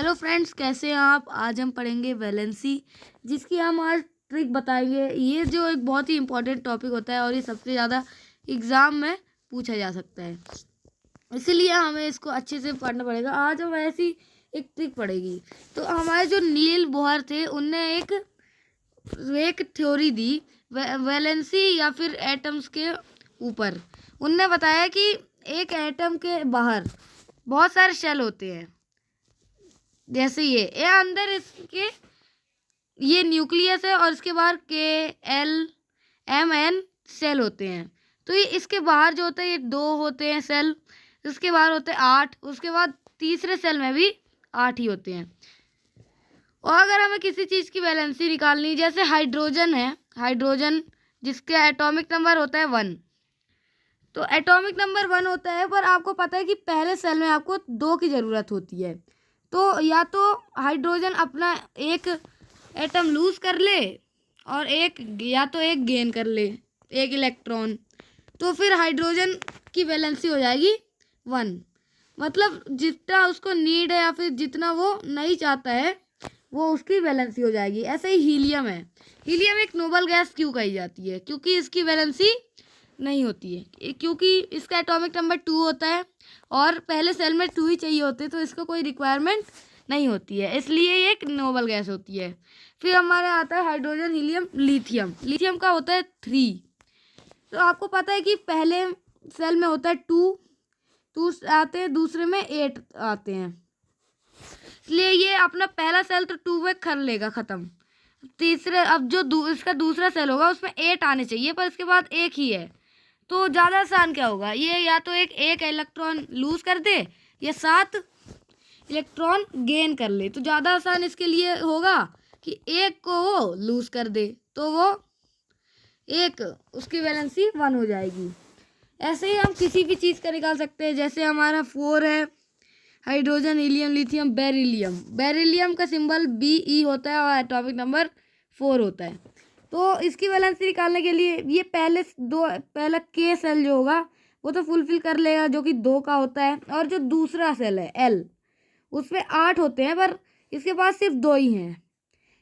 Hello friends, कैसे हैं आप। आज हम पढ़ेंगे वैलेंसी, जिसकी हम आज ट्रिक बताएंगे। ये जो एक बहुत ही इम्पोर्टेंट टॉपिक होता है और ये सबसे ज़्यादा एग्ज़ाम में पूछा जा सकता है, इसीलिए हमें इसको अच्छे से पढ़ना पड़ेगा। आज हम ऐसी एक ट्रिक पढ़ेगी। तो हमारे जो नील बोहर थे, उनने एक थ्योरी दी वैलेंसी या फिर एटम्स के ऊपर। उनने बताया कि एक एटम के बाहर बहुत सारे शेल होते हैं, जैसे ये अंदर इसके ये न्यूक्लियस है और इसके बाहर KLMN सेल होते हैं। तो ये इसके बाहर जो होता है, ये 2 होते हैं सेल, उसके बाहर होते हैं 8, उसके बाद तीसरे सेल में भी 8 ही होते हैं। और अगर हमें किसी चीज़ की वैलेंसी निकालनी, जैसे हाइड्रोजन है, हाइड्रोजन जिसका एटॉमिक नंबर होता है 1, तो एटॉमिक नंबर 1 होता है, पर आपको पता है कि पहले सेल में आपको 2 की ज़रूरत होती है। तो या तो हाइड्रोजन अपना एक एटम लूज कर ले और या तो एक गेन कर ले, एक इलेक्ट्रॉन, तो फिर हाइड्रोजन की वैलेंसी हो जाएगी 1। मतलब जितना उसको नीड है या फिर जितना वो नहीं चाहता है, वो उसकी वैलेंसी हो जाएगी। ऐसे ही हीलियम है। हीलियम एक नोबल गैस क्यों कही जाती है? क्योंकि इसकी वैलेंसी नहीं होती है, क्योंकि इसका एटॉमिक नंबर 2 होता है और पहले सेल में 2 ही चाहिए होते, तो इसको कोई रिक्वायरमेंट नहीं होती है, इसलिए ये एक नोबल गैस होती है। फिर हमारा आता है हाइड्रोजन, हीलियम, लिथियम। लिथियम का होता है 3। तो आपको पता है कि पहले सेल में होता है 2 आते हैं, दूसरे में 8 आते हैं, इसलिए ये अपना पहला सेल तो 2 में कर लेगा ख़त्म। तीसरे अब जो इसका दूसरा सेल होगा, उसमें 8 आने चाहिए, पर इसके बाद 1 ही है। तो ज़्यादा आसान क्या होगा, ये या तो एक इलेक्ट्रॉन लूज कर दे या 7 इलेक्ट्रॉन गेन कर ले। तो ज़्यादा आसान इसके लिए होगा कि एक को वो लूज कर दे, तो वो एक उसकी वैलेंसी 1 हो जाएगी। ऐसे ही हम किसी भी चीज़ का निकाल सकते हैं। जैसे हमारा 4 है, hydrogen, helium, lithium, beryllium. Beryllium का सिंबल BE होता है और एटॉमिक नंबर 4 होता है। तो इसकी वैलेंसी निकालने के लिए ये पहला K सेल जो होगा वो तो फुलफिल कर लेगा, जो कि 2 का होता है। और जो दूसरा सेल है L, उसमें 8 होते हैं, पर इसके पास सिर्फ 2 ही हैं,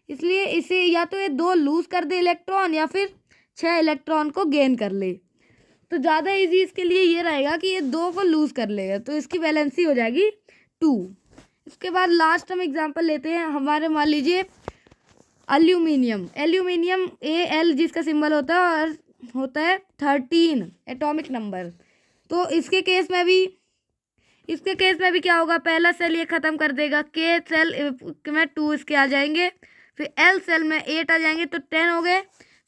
इसलिए इसे या तो ये 2 लूज कर दे इलेक्ट्रॉन या फिर 6 इलेक्ट्रॉन को गेन कर ले। तो ज़्यादा इजी इसके लिए ये रहेगा कि ये 2 को लूज कर लेगा, तो इसकी वैलेंसी हो जाएगी 2। इसके बाद लास्ट हम एग्जांपल लेते हैं। हमारे मान लीजिए एल्यूमिनियम। एल्यूमिनियम Al जिसका सिंबल होता है 13 एटॉमिक नंबर। तो इसके केस में भी क्या होगा, पहला सेल ये ख़त्म कर देगा, K सेल में 2 इसके आ जाएंगे, फिर L सेल में 8 आ जाएंगे, तो 10 हो गए।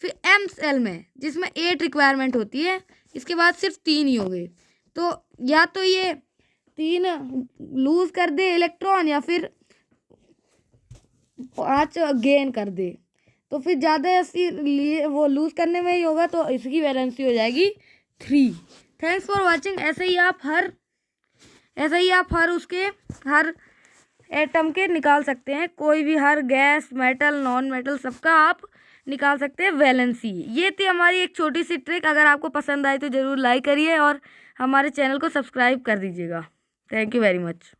फिर M सेल में, जिसमें 8 रिक्वायरमेंट होती है, इसके बाद सिर्फ 3 ही हो गए। तो या तो ये 3 लूज कर दे इलेक्ट्रॉन या फिर 5 गेन कर दे, तो फिर ज़्यादा लिए वो लूज करने में ही होगा, तो इसकी वैलेंसी हो जाएगी 3। Thanks for watching. ऐसे ही आप हर एटम के निकाल सकते हैं, कोई भी, हर गैस, मेटल, नॉन मेटल, सबका आप निकाल सकते हैं वैलेंसी। ये थी हमारी एक छोटी सी ट्रिक। अगर आपको पसंद आई तो ज़रूर लाइक करिए और हमारे चैनल को सब्सक्राइब कर दीजिएगा। Thank you very much.